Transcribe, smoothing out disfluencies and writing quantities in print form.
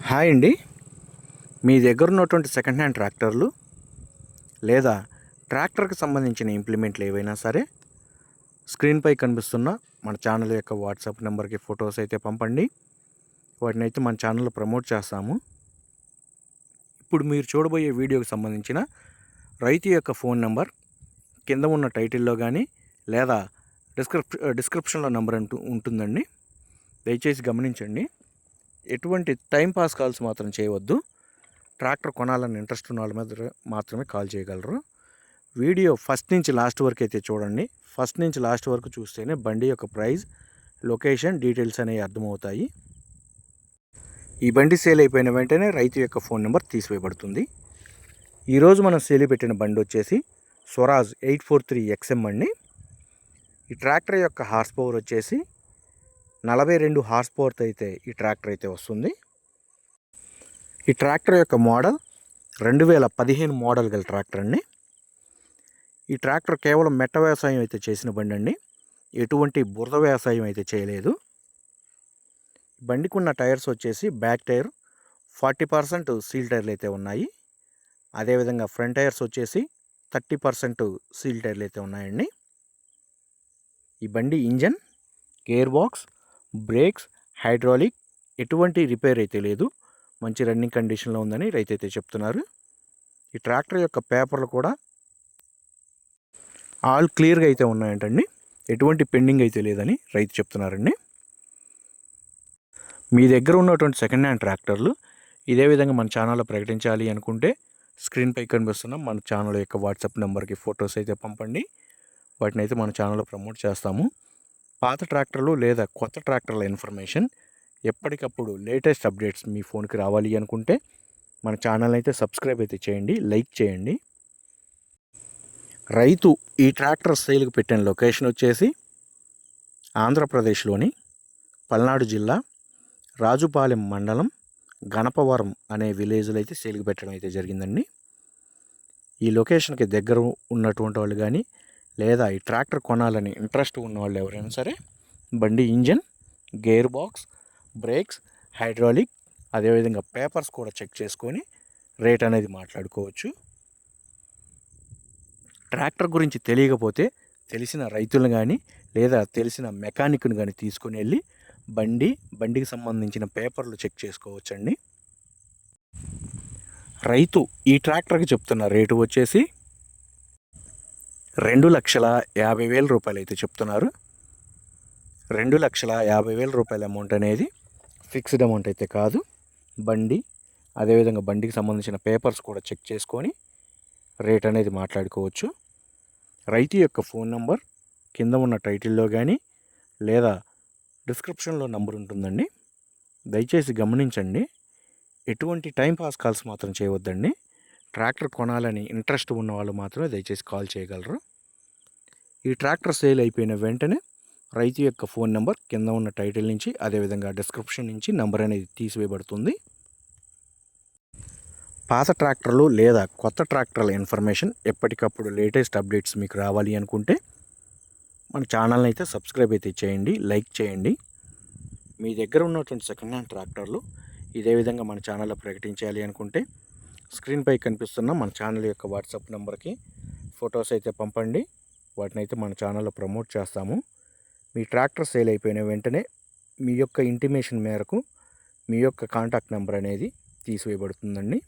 Hi అండి. మీ దగ్గర ఉన్నటువంటి సెకండ్ హ్యాండ్ ట్రాక్టర్లు లేదా ట్రాక్టర్కి సంబంధించిన ఇంప్లిమెంట్లు ఏవైనా సరే స్క్రీన్పై కనిపిస్తున్న మన ఛానల్ యొక్క వాట్సాప్ నెంబర్కి ఫొటోస్ అయితే పంపండి. వాటిని అయితే మన ఛానల్లో ప్రమోట్ చేస్తాము. ఇప్పుడు మీరు చూడబోయే వీడియోకి సంబంధించిన రైతు యొక్క ఫోన్ నెంబర్ కింద ఉన్న టైటిల్లో కానీ లేదా డిస్క్రిప్షన్లో నెంబర్ ఉంటుందండి. దయచేసి గమనించండి. ఎటువంటి టైం పాస్ కాల్స్ మాత్రం చేయవద్దు. ట్రాక్టర్ కొనాలని ఇంట్రెస్ట్ ఉన్న వాళ్ళు మాత్రమే కాల్ చేయగలరు. వీడియో ఫస్ట్ నుంచి లాస్ట్ వరకు అయితే చూడండి. ఫస్ట్ నుంచి లాస్ట్ వరకు చూస్తేనే బండి యొక్క ప్రైస్, లొకేషన్, డీటెయిల్స్ అనేవి అర్థమవుతాయి. ఈ బండి సేల్ అయిపోయిన వెంటనే రైతు యొక్క ఫోన్ నెంబర్ తీసివేయబడుతుంది. ఈరోజు మనం సేల్ పెట్టిన బండి వచ్చేసి స్వరాజ్ 843 XM అండి. ఈ ట్రాక్టర్ యొక్క హార్స్ పవర్ వచ్చేసి 42 హార్స్ పవర్తో అయితే ఈ ట్రాక్టర్ అయితే వస్తుంది. ఈ ట్రాక్టర్ యొక్క మోడల్ 2015 మోడల్ గల ట్రాక్టర్ అండి. ఈ ట్రాక్టర్ కేవలం మెట్ట వ్యవసాయం అయితే చేసిన బండి అండి. ఎటువంటి బురద వ్యవసాయం అయితే చేయలేదు. బండికి ఉన్న టైర్స్ వచ్చేసి బ్యాక్ టైర్ 40% సీల్ టైర్లు అయితే ఉన్నాయి. అదేవిధంగా ఫ్రంట్ టైర్స్ వచ్చేసి 30% సీల్ టైర్లు అయితే ఉన్నాయండి. ఈ బండి engine, gear box, brakes, hydraulic ఎటువంటి రిపేర్ అయితే లేదు. మంచి రన్నింగ్ కండిషన్లో ఉందని రైతు అయితే చెప్తున్నారు. ఈ ట్రాక్టర్ యొక్క పేపర్లు కూడా ఆల్ క్లియర్గా అయితే ఉన్నాయంటండి. ఎటువంటి పెండింగ్ అయితే లేదని రైతు చెప్తున్నారండి. మీ దగ్గర ఉన్నటువంటి సెకండ్ హ్యాండ్ ట్రాక్టర్లు ఇదే విధంగా మన ఛానల్లో ప్రకటించాలి అనుకుంటే స్క్రీన్పై కనిపిస్తున్న మన ఛానల్ యొక్క వాట్సాప్ నెంబర్కి ఫొటోస్ అయితే పంపండి. వాటిని అయితే మన ఛానల్లో ప్రమోట్ చేస్తాము. పాత ట్రాక్టర్లు లేదా కొత్త ట్రాక్టర్ల ఇన్ఫర్మేషన్ ఎప్పటికప్పుడు లేటెస్ట్ అప్డేట్స్ మీ ఫోన్కి రావాలి అనుకుంటే మన ఛానల్ అయితే సబ్స్క్రైబ్ అయితే చేయండి, లైక్ చేయండి. రైతు ఈ ట్రాక్టర్ సేల్కి పెట్టిన లొకేషన్ వచ్చేసి ఆంధ్రప్రదేశ్లోని పల్నాడు జిల్లా రాజుపాలెం మండలం గణపవరం అనే విలేజ్లో అయితే సేల్కి పెట్టడం అయితే జరిగిందండి. ఈ లొకేషన్కి దగ్గర ఉన్నటువంటి వాళ్ళు కానీ లేదా ఈ ట్రాక్టర్ కొనాలని ఇంట్రెస్ట్ ఉన్న వాళ్ళు ఎవరైనా సరే బండి engine, gear box, brakes, hydraulic అదేవిధంగా పేపర్స్ కూడా చెక్ చేసుకొని రేట్ అనేది మాట్లాడుకోవచ్చు. ట్రాక్టర్ గురించి తెలియకపోతే తెలిసిన రైతులను కానీ లేదా తెలిసిన మెకానిక్ని కానీ తీసుకొని వెళ్ళి బండికి సంబంధించిన పేపర్లు చెక్ చేసుకోవచ్చండి. రైతు ఈ ట్రాక్టర్కి చెప్తున్న రేటు వచ్చేసి 2,50,000 రూపాయలు అయితే చెప్తున్నారు. 2,50,000 రూపాయల అమౌంట్ అనేది ఫిక్స్డ్ అమౌంట్ అయితే కాదు. అదేవిధంగా బండికి సంబంధించిన పేపర్స్ కూడా చెక్ చేసుకొని రేట్ అనేది మాట్లాడుకోవచ్చు. రైతు యొక్క ఫోన్ నంబర్ కింద ఉన్న టైటిల్లో కానీ లేదా డిస్క్రిప్షన్లో నంబర్ ఉంటుందండి. దయచేసి గమనించండి. ఎటువంటి టైం పాస్ కాల్స్ మాత్రం చేయవద్దండి. ట్రాక్టర్ కొనాలని ఇంట్రెస్ట్ ఉన్న వాళ్ళు మాత్రమే దయచేసి కాల్ చేయగలరు. ఈ ట్రాక్టర్ సేల్ అయిపోయిన వెంటనే రైతు యొక్క ఫోన్ నెంబర్ కింద ఉన్న టైటిల్ నుంచి అదేవిధంగా డిస్క్రిప్షన్ నుంచి నంబర్ అనేది తీసివేయబడుతుంది. పాత ట్రాక్టర్లు లేదా కొత్త ట్రాక్టర్ల ఇన్ఫర్మేషన్ ఎప్పటికప్పుడు లేటెస్ట్ అప్డేట్స్ మీకు రావాలి అనుకుంటే మన ఛానల్ని అయితే సబ్స్క్రైబ్ అయితే చేయండి, లైక్ చేయండి. మీ దగ్గర ఉన్నటువంటి సెకండ్ హ్యాండ్ ట్రాక్టర్లు ఇదే విధంగా మన ఛానల్లో ప్రకటించాలి అనుకుంటే స్క్రీన్పై కనిపిస్తున్న మన ఛానల్ యొక్క వాట్సాప్ నెంబర్కి ఫొటోస్ అయితే పంపండి. వాటిని అయితే మన ఛానల్లో ప్రమోట్ చేస్తాము. మీ ట్రాక్టర్ సేల్ అయిపోయిన వెంటనే మీ యొక్క ఇంటిమేషన్ మేరకు మీ యొక్క కాంటాక్ట్ నెంబర్ అనేది తీసివేయబడుతుందండి.